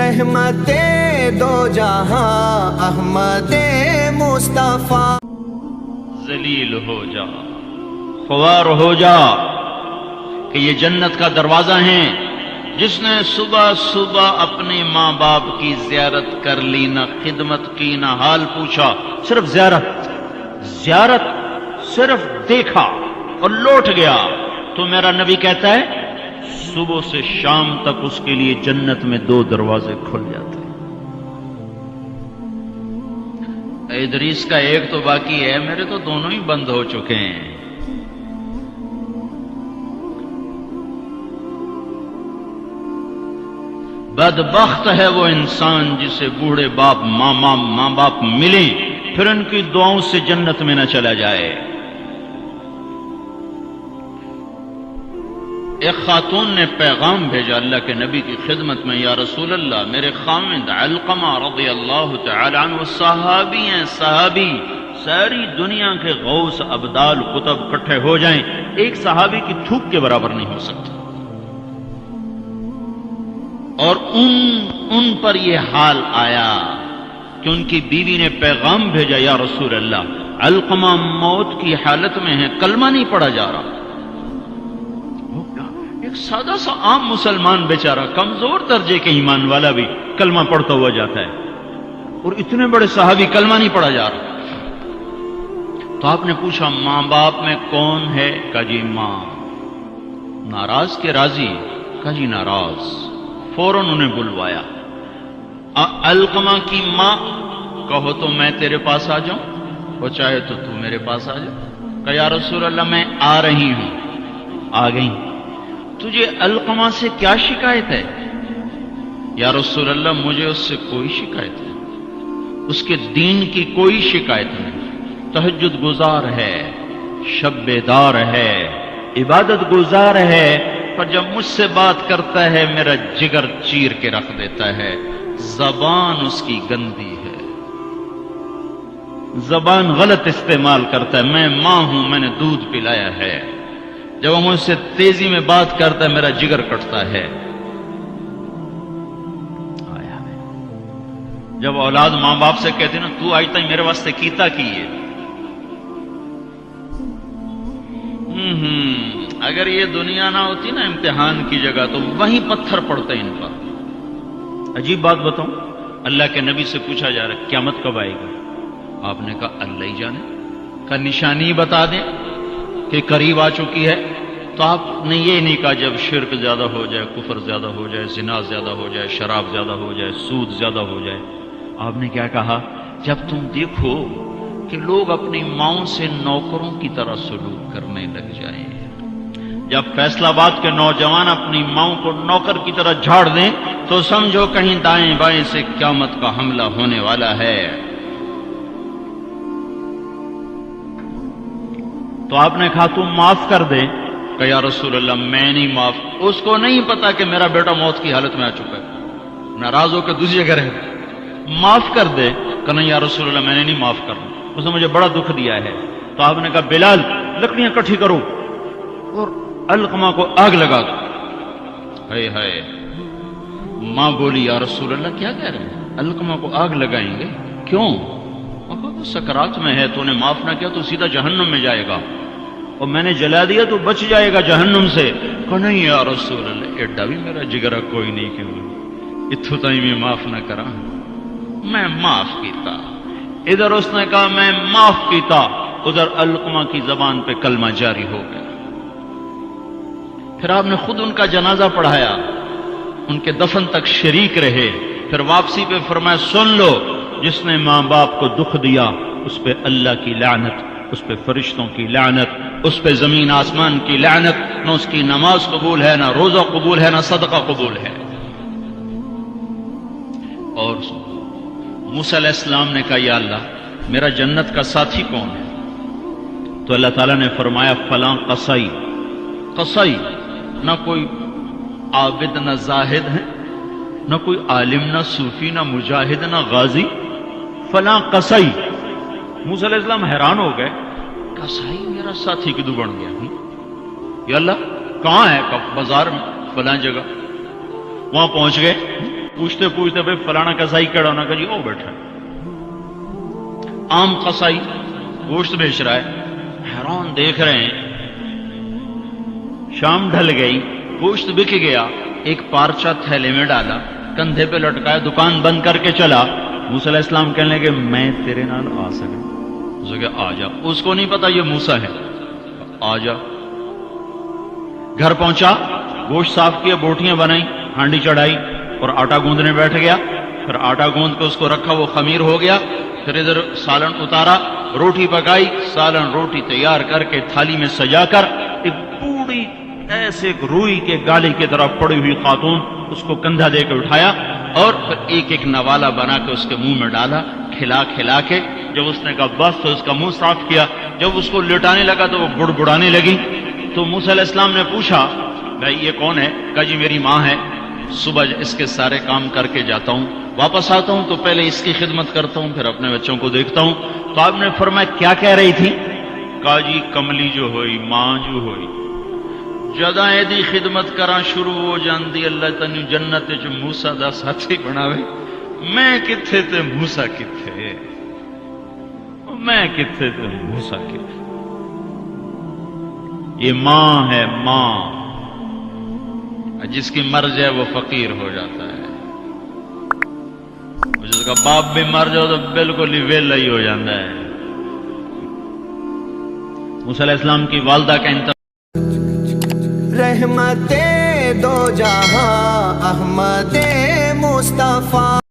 رحمت دو جہاں احمد مصطفیٰ۔ ذلیل ہو جا، خوار ہو جا کہ یہ جنت کا دروازہ ہیں۔ جس نے صبح صبح اپنے ماں باپ کی زیارت کر لی، نہ خدمت کی نہ حال پوچھا، صرف زیارت صرف دیکھا اور لوٹ گیا، تو میرا نبی کہتا ہے صبح سے شام تک اس کے لیے جنت میں 2 دروازے کھل جاتے ہیں۔ ادریس کا ایک تو باقی ہے، میرے تو دونوں ہی بند ہو چکے ہیں۔ بدبخت ہے وہ انسان جسے بوڑھے باپ ماں باپ ملیں پھر ان کی دعاؤں سے جنت میں نہ چلا جائے۔ ایک خاتون نے پیغام بھیجا اللہ کے نبی کی خدمت میں، یا رسول اللہ، میرے خاوند علقمہ رضی اللہ تعالی عنہ صحابی ہیں، صحابی، ساری دنیا کے غوث ابدال کتب اکٹھے ہو جائیں، ایک صحابی کی تھوک کے برابر نہیں ہو سکتا۔ اور ان پر یہ حال آیا کہ ان کی بیوی نے پیغام بھیجا، یا رسول اللہ، علقمہ موت کی حالت میں ہے، کلمہ نہیں پڑھا جا رہا۔ ایک سادہ سا عام مسلمان بیچارہ، کمزور درجے کے ایمان والا بھی کلمہ پڑھتا ہوا جاتا ہے، اور اتنے بڑے صحابی کلمہ نہیں پڑھا جا رہا۔ تو آپ نے پوچھا ماں باپ میں کون ہے؟ کہا جی ماں۔ ناراض کے راضی؟ کہا جی ناراض۔ فوراً انہیں بلوایا۔ علقمہ کی ماں، کہو تو میں تیرے پاس آ جاؤں، وہ چاہے تو میرے پاس آ جا۔ کہا یا رسول اللہ میں آ رہی ہوں۔ آ گئی۔ تجھے علقمہ سے کیا شکایت ہے؟ یا رسول اللہ مجھے اس سے کوئی شکایت نہیں، اس کے دین کی کوئی شکایت نہیں، تہجد گزار ہے، شب بیدار ہے، عبادت گزار ہے، پر جب مجھ سے بات کرتا ہے میرا جگر چیر کے رکھ دیتا ہے، زبان اس کی گندی ہے، زبان غلط استعمال کرتا ہے۔ میں ماں ہوں، میں نے دودھ پلایا ہے، جب وہ مجھ سے تیزی میں بات کرتا ہے میرا جگر کٹتا ہے۔ جب اولاد ماں باپ سے کہتے نا تو آج تک میرے واسطے کیتا کی ہے، اگر یہ دنیا نہ ہوتی نا امتحان کی جگہ تو وہیں پتھر پڑتے ان پر۔ عجیب بات بتاؤں، اللہ کے نبی سے پوچھا جا رہا ہے قیامت کب آئے گی؟ آپ نے کہا اللہ ہی جانے، کا نشانی بتا دیں کہ قریب آ چکی ہے؟ تو آپ نے یہ نہیں کہا جب شرک زیادہ ہو جائے، کفر زیادہ ہو جائے، زنا زیادہ ہو جائے، شراب زیادہ ہو جائے، سود زیادہ ہو جائے۔ آپ نے کیا کہا؟ جب تم دیکھو کہ لوگ اپنی ماؤں سے نوکروں کی طرح سلوک کرنے لگ جائیں، جب فیصلہ آباد کے نوجوان اپنی ماؤں کو نوکر کی طرح جھاڑ دیں تو سمجھو کہیں دائیں بائیں سے قیامت کا حملہ ہونے والا ہے۔ تو آپ نے کہا تم معاف کر دے؟ کہ یا رسول اللہ میں نہیں معاف، اس کو نہیں پتا کہ میرا بیٹا موت کی حالت میں آ چکا ہے، ناراض ہو کے دوسری جگہ رہے، معاف کر دے؟ کہ نہیں یا رسول اللہ میں نے نہیں معاف کرنا، اس نے مجھے بڑا دکھ دیا ہے۔ تو آپ نے کہا بلال لکڑیاں کٹھی کرو اور علقمہ کو آگ لگا دو۔ ہائے ہائے، ماں بولی یا رسول اللہ کیا کہہ رہے ہیں، علقمہ کو آگ لگائیں گے؟ کیوں؟ وہ سکرات میں ہے، تو نے معاف نہ کیا تو سیدھا جہنم میں جائے گا، اور میں نے جلا دیا تو بچ جائے گا جہنم سے۔ کہ نہیں یا رسول اللہ ایڈا بھی میرا جگرا کوئی نہیں، کیوں اتھو تائی میں معاف نہ کرا، میں معاف کیتا۔ ادھر اس نے کہا میں معاف کیتا، ادھر علقمہ کی زبان پہ کلمہ جاری ہو گیا۔ پھر آپ نے خود ان کا جنازہ پڑھایا، ان کے دفن تک شریک رہے، پھر واپسی پہ فرمایا سن لو، جس نے ماں باپ کو دکھ دیا اس پہ اللہ کی لعنت، اس پہ فرشتوں کی لعنت، اس پہ زمین آسمان کی لعنت، نہ اس کی نماز قبول ہے، نہ روزہ قبول ہے، نہ صدقہ قبول ہے۔ اور موسیٰ علیہ السلام نے کہا یا اللہ میرا جنت کا ساتھی کون ہے؟ تو اللہ تعالیٰ نے فرمایا فلاں قصائی۔ قصائی نہ کوئی عابد نہ زاہد ہے، نہ کوئی عالم نہ صوفی نہ مجاہد نہ غازی، فلاں قصائی۔ موسیٰ علیہ السلام حیران ہو گئے، قصائی میرا ساتھی کدو بن گیا؟ یا اللہ کہاں ہے؟ بازار میں فلاں جگہ۔ وہاں پہنچ گئے، پوچھتے پوچھتے بھائی فلانا کسائی کڑا ہونا کہ جی او بیٹھا ہے. عام قصائی گوشت بیچ رہا ہے، حیران دیکھ رہے ہیں. شام ڈھل گئی، گوشت بک گیا، ایک پارچہ تھیلے میں ڈالا، کندھے پہ لٹکایا، دکان بند کر کے چلا. موسیٰ علیہ السلام کہنے لگے میں تیرے نال آ سکا؟ اس نے کہا آ جا. اس کو نہیں پتا یہ موسیٰ ہے. آ جا. گھر پہنچا، گوشت صاف کیا، بوٹیاں بنائی، ہانڈی چڑھائی اور آٹا گوندنے بیٹھ گیا. پھر آٹا گوند کے اس کو رکھا، وہ خمیر ہو گیا. پھر ادھر سالن اتارا، روٹی پکائی، سالن روٹی تیار کر کے تھالی میں سجا کر ایک بوڑھی ایسے روئی کے گالی کی طرف پڑی ہوئی خاتون، اس کو کندھا دے کے اٹھایا اور پھر ایک ایک نوالا بنا کے اس کے منہ میں ڈالا، کھلا کھلا کے. جب اس نے کہا بس تو اس کا منہ صاف کیا. جب اس کو لٹانے لگا تو وہ بڑبڑانے لگی. تو موسیٰ علیہ السلام نے پوچھا بھائی یہ کون ہے؟ کہا جی میری ماں ہے. صبح اس کے سارے کام کر کے جاتا ہوں، واپس آتا ہوں تو پہلے اس کی خدمت کرتا ہوں، پھر اپنے بچوں کو دیکھتا ہوں. تو آپ نے فرمایا کیا کہہ رہی تھی؟ کہا جی کملی جو ہوئی، ماں جو ہوئی، جدا دی خدمت کراں شروع ہو جاندی اللہ تنو جنت چ موسیٰ دا ساتھی بناوے. میں کتھے تے موسیٰ کتھے، میں کتھے تے موسیٰ کتھے. یہ ماں ہے، ماں. جس کی مرض ہے وہ فقیر ہو جاتا ہے، جس کا باپ بھی مر جاؤ تو بالکل ہی ویلا ہی ہو جاتا ہے. موسیٰ علیہ السلام کی والدہ کا انتقال. رحمت دو جہاں احمد مصطفیٰ.